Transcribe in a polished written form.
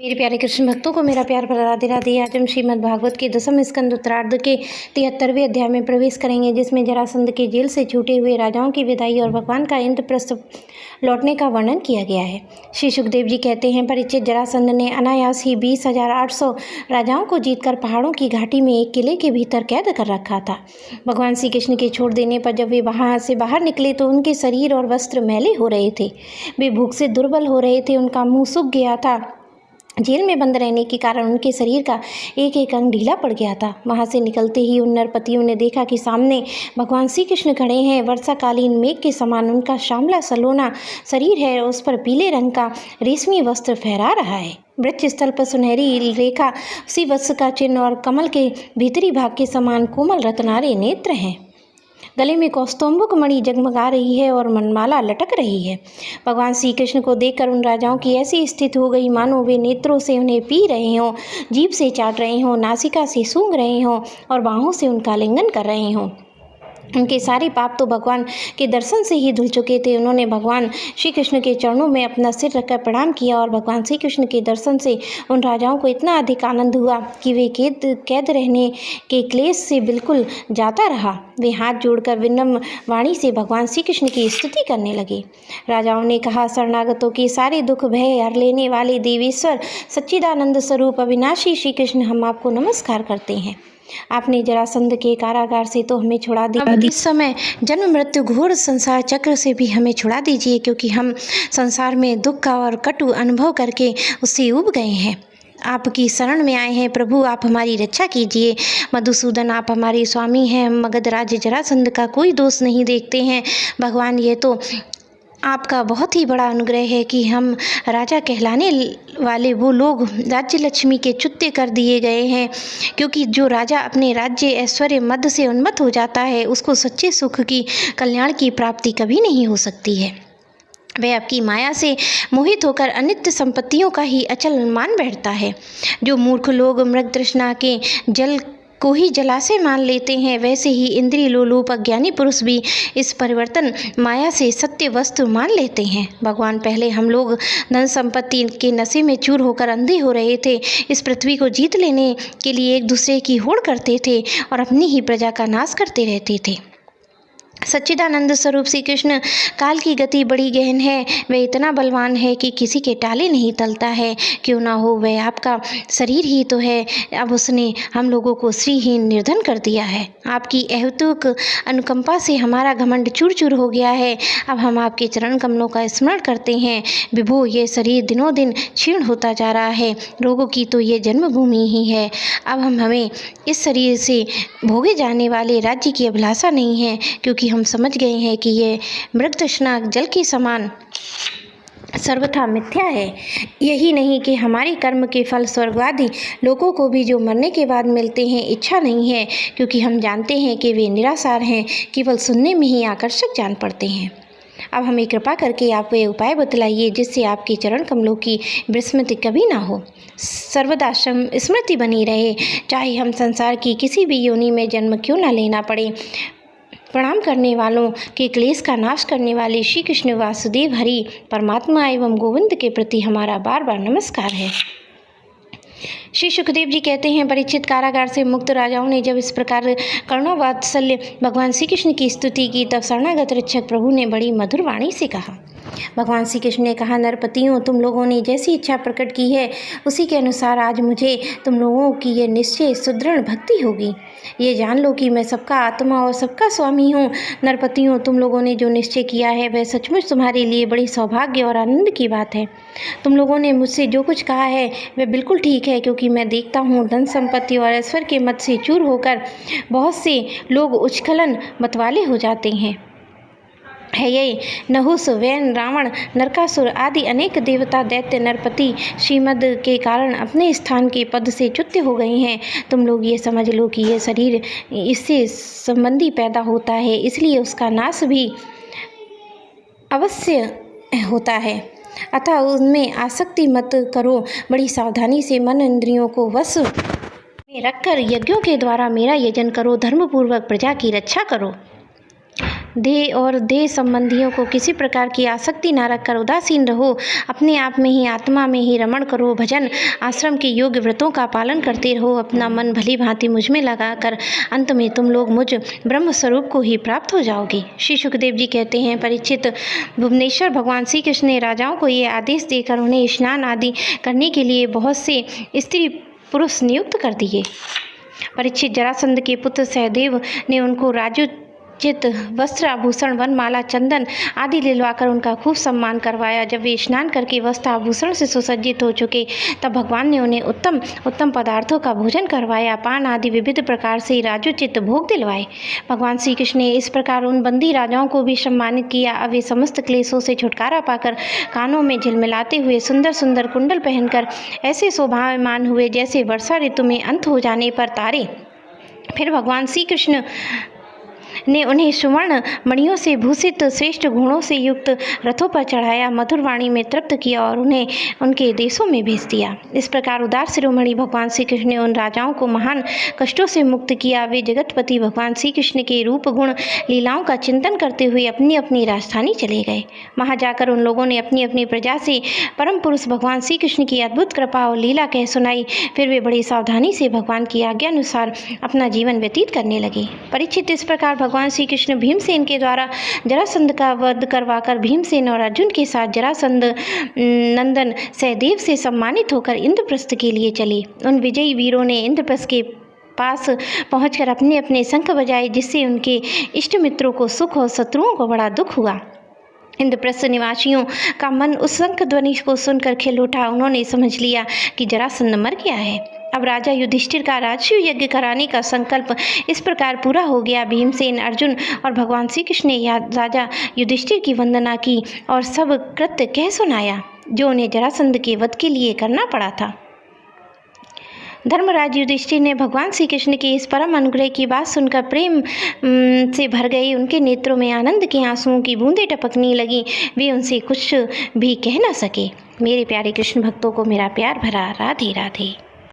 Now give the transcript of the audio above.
मेरे प्यारे कृष्ण भक्तों को मेरा प्यार भरा राधे राधे। आज हम श्रीमद् भागवत के 10वें स्कंद उत्तरार्ध के 73वें अध्याय में प्रवेश करेंगे, जिसमें जरासंध के जेल से छूटे हुए राजाओं की विदाई और भगवान का इंद्रप्रस्थ लौटने का वर्णन किया गया है। श्री सुखदेव जी कहते हैं, परीक्षित, जरासंध ने अनायास ही 20,800 राजाओं को जीतकर पहाड़ों की घाटी में एक किले के भीतर कैद कर रखा था। भगवान श्री कृष्ण के छोड़ देने पर जब वे वहाँ से बाहर निकले तो उनके शरीर और वस्त्र मैले हो रहे थे। वे भूख से दुर्बल हो रहे थे, उनका मुँह सूख गया था। जेल में बंद रहने के कारण उनके शरीर का एक एक अंग ढीला पड़ गया था। वहाँ से निकलते ही उन नरपतियों ने देखा कि सामने भगवान श्री कृष्ण खड़े हैं। वर्षाकालीन मेघ के समान उनका श्यामला सलोना शरीर है, उस पर पीले रंग का रेशमी वस्त्र फहरा रहा है। वृक्ष स्थल पर सुनहरी रेखा, उसी वत्स का चिन्ह और कमल के भीतरी भाग के समान कोमल रत्नारे नेत्र हैं। गले में कौस्तुंभक मणि जगमगा रही है और मनमाला लटक रही है। भगवान श्री कृष्ण को देखकर उन राजाओं की ऐसी स्थिति हो गई मानो वे नेत्रों से उन्हें पी रहे हों, जीभ से चाट रहे हों, नासिका से सूंघ रहे हों और बाहों से उनका लिंगन कर रहे हों। उनके सारे पाप तो भगवान के दर्शन से ही धुल चुके थे। उन्होंने भगवान श्री कृष्ण के चरणों में अपना सिर रखकर प्रणाम किया और भगवान श्री कृष्ण के दर्शन से उन राजाओं को इतना अधिक आनंद हुआ कि वे कैद रहने के क्लेश से बिल्कुल जाता रहा। वे हाथ जोड़कर विनम्र वाणी से भगवान श्री कृष्ण की स्तुति करने लगे। राजाओं ने कहा, शरणागतों के सारे दुख भय हर लेने वाले देवेश्वर सच्चिदानंद स्वरूप अविनाशी श्री कृष्ण, हम आपको नमस्कार करते हैं। आपने जरासंध के कारागार से तो हमें छुड़ा दिया, अब इस समय जन्म मृत्यु घोर संसार चक्र से भी हमें छुड़ा दीजिए, क्योंकि हम संसार में दुख का और कटु अनुभव करके उससे उब गए हैं। आपकी शरण में आए हैं प्रभु, आप हमारी रक्षा कीजिए। मधुसूदन, आप हमारे स्वामी हैं, हम मगध राज्य जरासंध का कोई दोष नहीं देखते हैं। भगवान, ये तो आपका बहुत ही बड़ा अनुग्रह है कि हम राजा कहलाने वाले वो लोग राज्य लक्ष्मी के चुत्ते कर दिए गए हैं, क्योंकि जो राजा अपने राज्य ऐश्वर्य मद से उन्मत्त हो जाता है उसको सच्चे सुख की कल्याण की प्राप्ति कभी नहीं हो सकती है। वह आपकी माया से मोहित होकर अनित्य संपत्तियों का ही अचल मान बैठता है। जो मूर्ख लोग मृग तृष्णा के जल को ही जलाशय मान लेते हैं, वैसे ही इंद्रिय लोलुप अज्ञानी पुरुष भी इस परिवर्तन माया से सत्य वस्तु मान लेते हैं। भगवान, पहले हम लोग धन संपत्ति के नशे में चूर होकर अंधे हो रहे थे। इस पृथ्वी को जीत लेने के लिए एक दूसरे की होड़ करते थे और अपनी ही प्रजा का नाश करते रहते थे। सच्चिदानंद स्वरूप श्री कृष्ण, काल की गति बड़ी गहन है। वह इतना बलवान है कि किसी के टाले नहीं टलता है। क्यों ना हो, वह आपका शरीर ही तो है। अब उसने हम लोगों को श्रीहीन निर्धन कर दिया है। आपकी अहेतुक अनुकंपा से हमारा घमंड चूर चूर हो गया है। अब हम आपके चरण कमलों का स्मरण करते हैं। विभो, ये शरीर दिनों दिन क्षीण होता जा रहा है। रोगों की तो ये जन्मभूमि ही है। अब हमें इस शरीर से भोगे जाने वाले राज्य की अभिलाषा नहीं है, क्योंकि हम समझ गए हैं कि ये मृग तृष्णा जल के समान सर्वथा मिथ्या है। यही नहीं कि हमारे कर्म के फल स्वर्गवादी लोगों को भी जो मरने के बाद मिलते हैं इच्छा नहीं है, क्योंकि हम जानते हैं कि वे निरासार हैं, केवल सुनने में ही आकर्षक जान पड़ते हैं। अब हमें कृपा करके आप ये उपाय बतलाइए जिससे आपके चरण कमलों की विस्मृति कभी ना हो, सर्वदा स्मृति बनी रहे, चाहे हम संसार की किसी भी योनि में जन्म क्यों ना लेना पड़े। प्रणाम करने वालों के क्लेश का नाश करने वाले श्री कृष्ण वासुदेव हरि परमात्मा एवं गोविंद के प्रति हमारा बार बार नमस्कार है। श्री सुखदेव जी कहते हैं, परीक्षित, कारागार से मुक्त राजाओं ने जब इस प्रकार करुणावात्सल्य भगवान श्री कृष्ण की स्तुति की, तब शरणागत रक्षक प्रभु ने बड़ी मधुर वाणी से कहा। भगवान श्री कृष्ण ने कहा, नरपतियों, तुम लोगों ने जैसी इच्छा प्रकट की है उसी के अनुसार आज मुझे तुम लोगों की ये निश्चय सुदृढ़ भक्ति होगी। ये जान लो कि मैं सबका आत्मा और सबका स्वामी हूँ। नरपतियों, तुम लोगों ने जो निश्चय किया है वह सचमुच तुम्हारे लिए बड़ी सौभाग्य और आनंद की बात है। तुम लोगों ने मुझसे जो कुछ कहा है वह बिल्कुल ठीक है, क्योंकि मैं देखता हूँ धन संपत्ति और ऐश्वर्य के मद से चूर होकर बहुत से लोग उच्छृंखलन मतवाले हो जाते हैं। ये नहुस, वैन, रावण, नरकासुर आदि अनेक देवता, दैत्य, नरपति श्रीमद के कारण अपने स्थान के पद से च्युत हो गए हैं। तुम लोग ये समझ लो कि यह शरीर इससे संबंधी पैदा होता है, इसलिए उसका नाश भी अवश्य होता है। अतः उनमें आसक्ति मत करो। बड़ी सावधानी से मन इंद्रियों को वश में रखकर यज्ञों के द्वारा मेरा यजन करो। धर्मपूर्वक प्रजा की रक्षा करो। देह और देह संबंधियों को किसी प्रकार की आसक्ति न रखकर उदासीन रहो। अपने आप में ही, आत्मा में ही रमण करो। भजन आश्रम के योग व्रतों का पालन करते रहो। अपना मन भली भांति मुझ में लगाकर अंत में तुम लोग मुझ ब्रह्म स्वरूप को ही प्राप्त हो जाओगे। श्री सुखदेव जी कहते हैं, परीक्षित, भुवनेश्वर भगवान श्री कृष्ण ने राजाओं को ये आदेश देकर उन्हें स्नान आदि करने के लिए बहुत से स्त्री पुरुष नियुक्त कर दिए। परीक्षित, जरासंध के पुत्र सहदेव ने उनको राजोचित वस्त्र, आभूषण, वनमाला, चंदन आदि दिलवाकर उनका खूब सम्मान करवाया। जब वे स्नान करके वस्त्र आभूषण से सुसज्जित हो चुके, तब भगवान ने उन्हें उत्तम उत्तम पदार्थों का भोजन करवाया। पान आदि विविध प्रकार से राजोचित भोग दिलवाए। भगवान श्री कृष्ण ने इस प्रकार उन बंदी राजाओं को भी सम्मानित किया। अब वे समस्त क्लेशों से छुटकारा पाकर कानों में झिलमिलाते हुए सुंदर सुंदर कुंडल पहनकर ऐसे शोभायमान हुए जैसे वर्षा ऋतु में अंत हो जाने पर तारे। फिर भगवान श्री कृष्ण ने उन्हें सुवर्ण मणियों से भूषित श्रेष्ठ गुणों से युक्त रथों पर चढ़ाया, मधुर वाणी में तृप्त किया और उन्हें उनके देशों में भेज दिया। इस प्रकार उदार शिरोमणि भगवान श्री कृष्ण ने उन राजाओं को महान कष्टों से मुक्त किया। वे जगतपति भगवान श्री कृष्ण के रूप गुण लीलाओं का चिंतन करते हुए अपनी अपनी राजधानी चले गए। वहाँ जाकर उन लोगों ने अपनी अपनी प्रजा से परम पुरुष भगवान श्री कृष्ण की अद्भुत कृपा और लीला कह सुनाई। फिर वे बड़ी सावधानी से भगवान की आज्ञा अनुसार अपना जीवन व्यतीत करने लगे। परीक्षित, इस प्रकार भगवान श्री कृष्ण भीमसेन के द्वारा जरासंध का वध करवाकर भीमसेन और अर्जुन के साथ जरासंध नंदन सहदेव से सम्मानित होकर इंद्रप्रस्थ के लिए चले। उन विजयी वीरों ने इंद्रप्रस्थ के पास पहुंचकर अपने अपने शंख बजाए, जिससे उनके इष्ट मित्रों को सुख और शत्रुओं को बड़ा दुख हुआ। इंद्रप्रस्थ निवासियों का मन उस शंख ध्वनि को सुनकर खिल उठा। उन्होंने समझ लिया कि जरासंध मर गया है। अब राजा युधिष्ठिर का राजसूय यज्ञ कराने का संकल्प इस प्रकार पूरा हो गया। भीमसेन, अर्जुन और भगवान श्री कृष्ण ने राजा युधिष्ठिर की वंदना की और सब कृत्य कह सुनाया जो उन्हें जरासंध के वध के लिए करना पड़ा था। धर्मराज युधिष्ठिर ने भगवान श्री कृष्ण के इस परम अनुग्रह की बात सुनकर प्रेम से भर गई। उनके नेत्रों में आनंद के आंसुओं की बूंदें टपकने लगी। वे उनसे कुछ भी कह न सके। मेरे प्यारे कृष्ण भक्तों को मेरा प्यार भरा राधे राधे।